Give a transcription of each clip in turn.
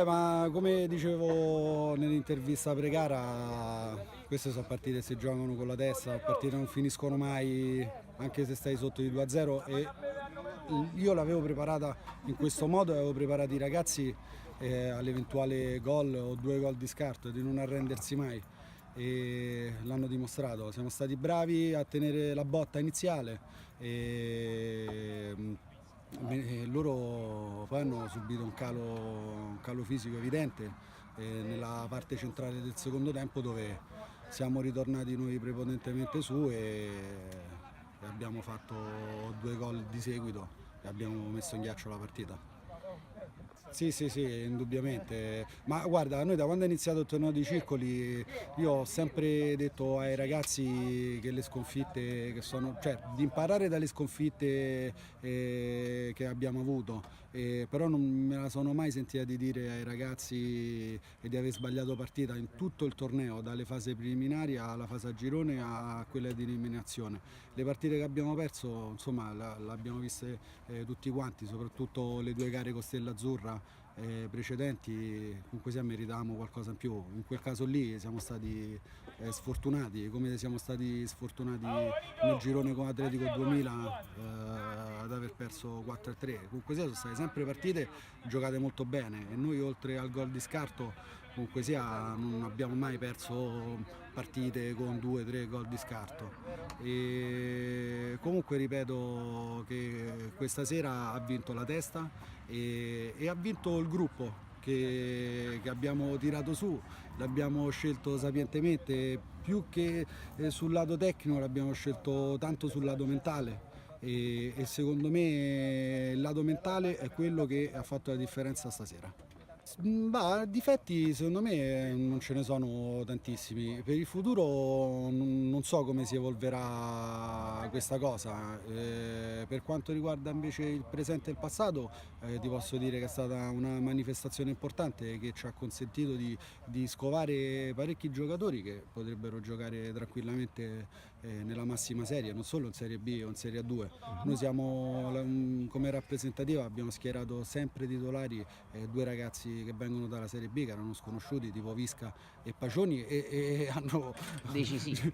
Ma come dicevo nell'intervista pre-gara, queste sono partite che si giocano con la testa, partite non finiscono mai anche se stai sotto di 2-0 e io l'avevo preparata in questo modo e avevo preparato i ragazzi all'eventuale gol o 2 gol di scarto, di non arrendersi mai e l'hanno dimostrato, siamo stati bravi a tenere la botta iniziale e loro poi hanno subito un calo fisico evidente nella parte centrale del secondo tempo dove siamo ritornati noi prepotentemente su e abbiamo fatto 2 gol di seguito e abbiamo messo in ghiaccio la partita. Sì, sì, sì, indubbiamente. Ma guarda, noi da quando è iniziato il torneo di circoli, io ho sempre detto ai ragazzi che le sconfitte che sono, cioè di imparare dalle sconfitte che abbiamo avuto, però non me la sono mai sentita di dire ai ragazzi di aver sbagliato partita in tutto il torneo, dalle fasi preliminari alla fase a girone a quella di eliminazione. Le partite che abbiamo perso, insomma, l'abbiamo viste tutti quanti, soprattutto le 2 gare con Stella Azzurra precedenti, comunque sia meritavamo qualcosa in più. In quel caso lì siamo stati sfortunati, come siamo stati sfortunati nel girone con Atletico 2000 ad aver perso 4-3. Comunque sia sono state sempre partite giocate molto bene e noi oltre al gol di scarto comunque sia non abbiamo mai perso partite con 2-3 gol di scarto e comunque ripeto che questa sera ha vinto la testa e ha vinto il gruppo che abbiamo tirato su, l'abbiamo scelto sapientemente più che sul lato tecnico, l'abbiamo scelto tanto sul lato mentale e secondo me il lato mentale è quello che ha fatto la differenza stasera. Bah, difetti secondo me non ce ne sono tantissimi. Per il futuro non so come si evolverà questa cosa. Per quanto riguarda invece il presente e il passato, ti posso dire che è stata una manifestazione importante che ci ha consentito di scovare parecchi giocatori che potrebbero giocare tranquillamente nella massima serie, non solo in Serie B o in Serie A2. Noi siamo come rappresentativa abbiamo schierato sempre titolari 2 ragazzi che vengono dalla Serie B che erano sconosciuti tipo Visca e Pacioni e hanno, Decisivo.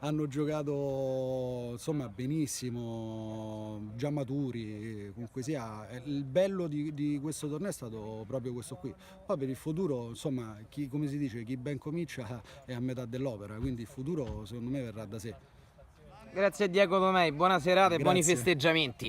hanno giocato insomma benissimo, già maturi, comunque sia il bello di questo torneo è stato proprio questo qui. Poi per il futuro insomma come si dice chi ben comincia è a metà dell'opera, quindi il futuro secondo me verrà da sé. Grazie a Diego Tomei, buona serata e buoni Grazie. festeggiamenti.